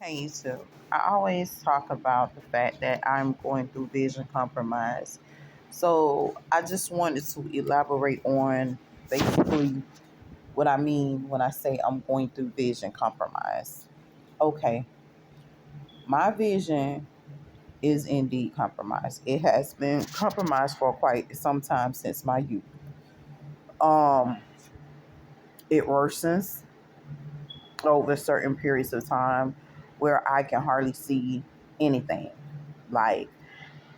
Hey, so I always talk about the fact that I'm going through vision compromise. So I just wanted to elaborate on basically what I mean when I say I'm going through vision compromise. Okay, my vision is indeed compromised. It has been compromised for quite some time since my youth. Um, it worsens over certain periods of time where I can hardly see anything. Like,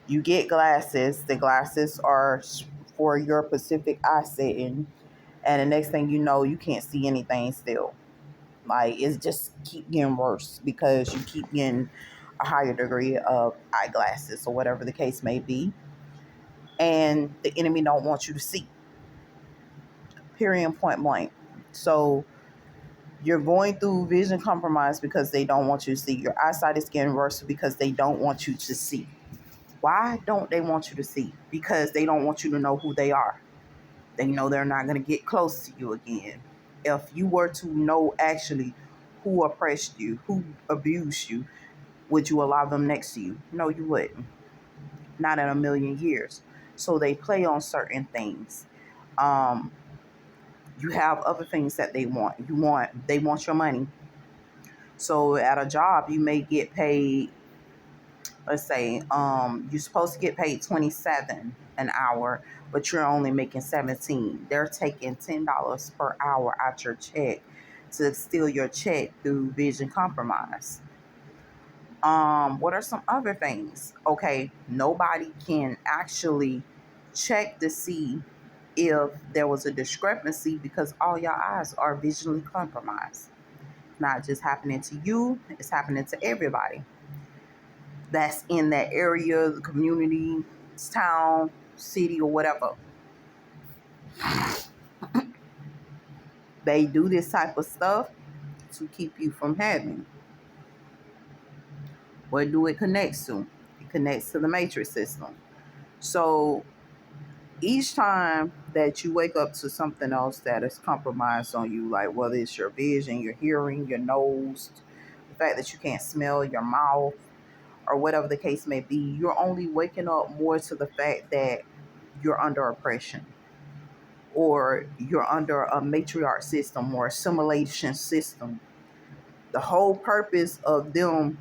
you get glasses. The glasses are for your specific eye setting, and the next thing you know, you can't see anything still. Like, it's just keep getting worse because you keep getting a higher degree of eyeglasses or whatever the case may be, and the enemy don't want you to see. Period. Point blank. So you're going through vision compromise because they don't want you to see. Your eyesight is getting worse because they don't want you to see. Why don't they want you to see? Because they don't want you to know who they are. They know they're not going to get close to you again. If you were to know actually who oppressed you, who abused you, would you allow them next to you? No, you wouldn't. Not in a million years. So they play on certain things. Um, you have other things that they want your money. So at a job, you may get paid, let's say, you're supposed to get paid 27 an hour, but you're only making 17. They're taking $10 per hour out your check to steal your check through vision compromise. What are some other things? Okay, nobody can actually check to see if there was a discrepancy because all your eyes are visually compromised. Not just happening to you, it's happening to everybody that's in that area, the community, town, city, or whatever. They do this type of stuff to keep you from having. What do it connects to? It connects to the matrix system. So each time that you wake up to something else that is compromised on you, like whether it's your vision, your hearing, your nose, the fact that you can't smell, your mouth, or whatever the case may be, you're only waking up more to the fact that you're under oppression or you're under a matriarch system or assimilation system. The whole purpose of them,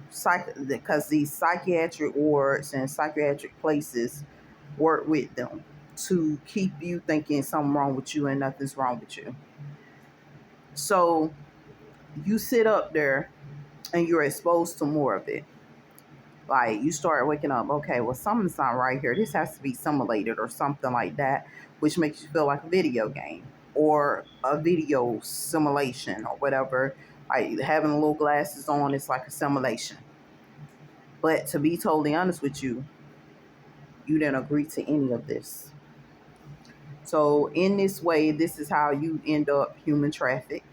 because these psychiatric wards and psychiatric places work with them to keep you thinking something wrong with you and nothing's wrong with you. So you sit up there and you're exposed to more of it. Like, you start waking up, okay, well, something's not right here. This has to be simulated or something like that, which makes you feel like a video game or a video simulation or whatever. Like, having little glasses on, it's like a simulation. But to be totally honest with you, you didn't agree to any of this. So in this way, this is how you end up human trafficked.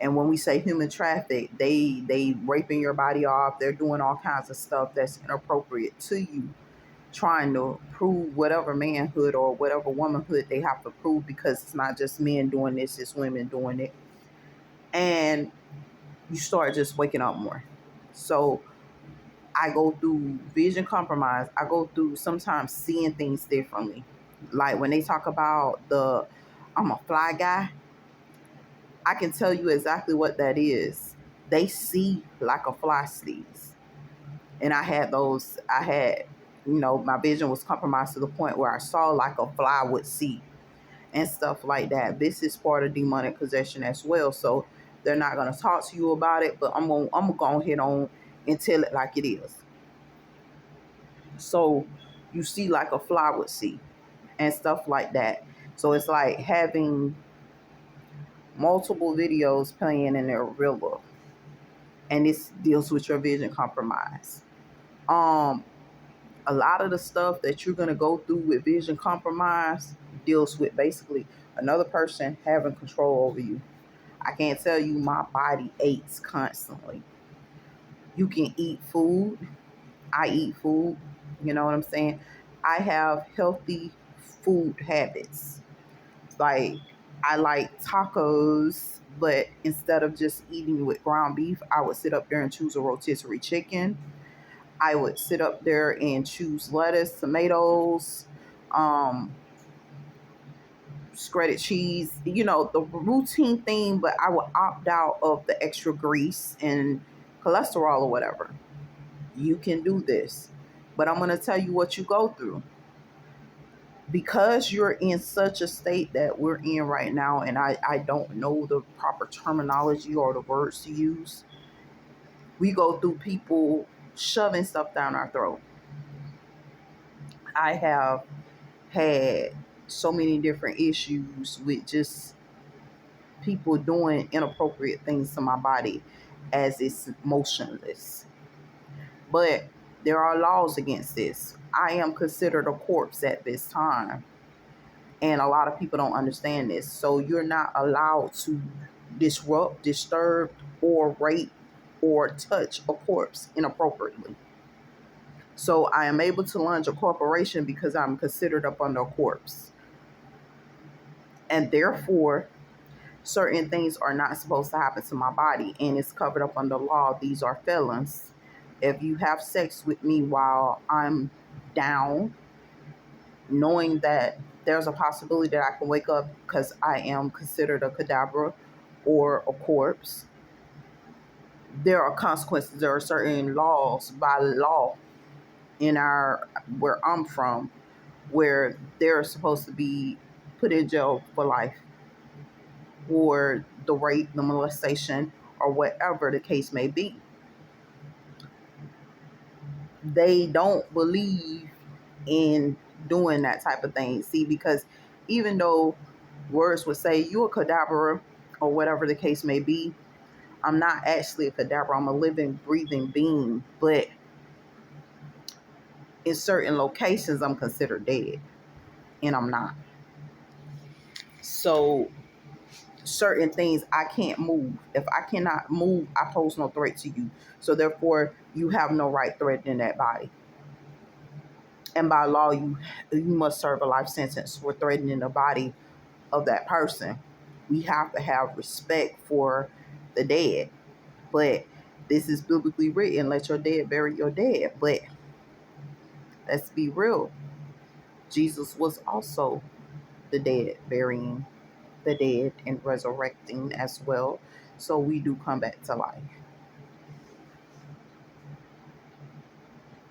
And when we say human traffic, they raping your body off. They're doing all kinds of stuff that's inappropriate to you, trying to prove whatever manhood or whatever womanhood they have to prove, because it's not just men doing this, it's women doing it. And you start just waking up more. So I go through vision compromise. I go through sometimes seeing things differently. Like when they talk about I'm a fly guy, I can tell you exactly what that is. They see like a fly sees. And my vision was compromised to the point where I saw like a fly would see and stuff like that. This is part of demonic possession as well. So they're not going to talk to you about it, but I'm going to go ahead on and tell it like it is. So you see like a fly would see and stuff like that. So it's like having multiple videos playing in their real look. And this deals with your vision compromise. Um, a lot of the stuff that you're going to go through with vision compromise deals with basically another person having control over you. I can't tell you my body aches constantly. You can eat food. I eat food. You know what I'm saying? I have healthy food habits. Like, I like tacos, But instead of just eating with ground beef, I would sit up there and choose a rotisserie chicken. I would sit up there and choose lettuce, tomatoes, um, shredded cheese, the routine thing, but I would opt out of the extra grease and cholesterol or whatever. You can do this. But I'm going to tell you what you go through. Because you're in such a state that we're in right now, and I don't know the proper terminology or the words to use, we go through people shoving stuff down our throat. I have had so many different issues with just people doing inappropriate things to my body as it's motionless. But there are laws against this. I am considered a corpse at this time. And a lot of people don't understand this. So you're not allowed to disrupt, disturb, or rape or touch a corpse inappropriately. So I am able to launch a corporation because I'm considered up under a corpse. And therefore, certain things are not supposed to happen to my body, and it's covered up under law. These are felons. If you have sex with me while I'm down, knowing that there's a possibility that I can wake up because I am considered a cadaver or a corpse, there are consequences. There are certain laws by law in where I'm from, where they're supposed to be put in jail for life for the rape, the molestation, or whatever the case may be. They don't believe in doing that type of thing. See, because even though words would say you're a cadaver or whatever the case may be, I'm not actually a cadaver. I'm a living, breathing being. But in certain locations, I'm considered dead, and I'm not. So certain things I can't move. If I cannot move, I pose no threat to you. So therefore, you have no right threatening that body. And by law, you must serve a life sentence for threatening the body of that person. We have to have respect for the dead. But this is biblically written, let your dead bury your dead. But let's be real. Jesus was also the dead, burying the dead and resurrecting as well. So we do come back to life.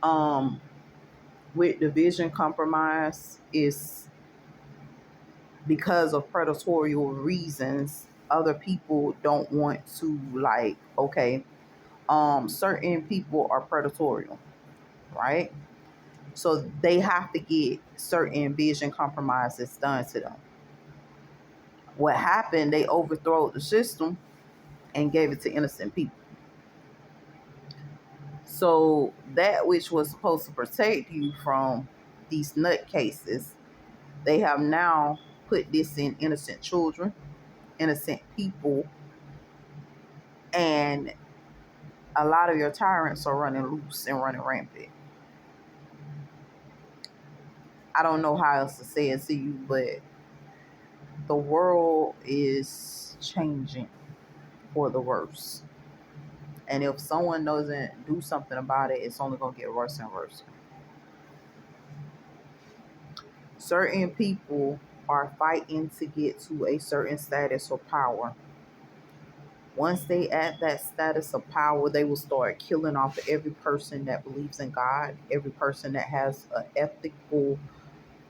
Um, with division compromise is because of predatory reasons. Other people don't want to, like, okay, certain people are predatory, right? So they have to get certain vision compromises done to them. What happened, they overthrew the system and gave it to innocent people. So that which was supposed to protect you from these nutcases, they have now put this in innocent children, innocent people, and a lot of your tyrants are running loose and running rampant. I don't know how else to say it to you, but the world is changing for the worse. And if someone doesn't do something about it, it's only going to get worse and worse. Certain people are fighting to get to a certain status or power. Once they at that status of power, they will start killing off every person that believes in God, every person that has an ethical,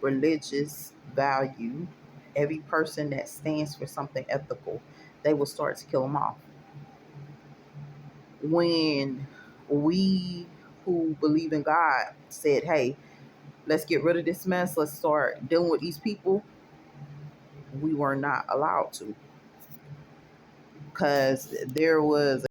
religious value, every person that stands for something ethical. They will start to kill them off. When we who believe in God said, hey, let's get rid of this mess, let's start dealing with these people, we were not allowed to. Because there was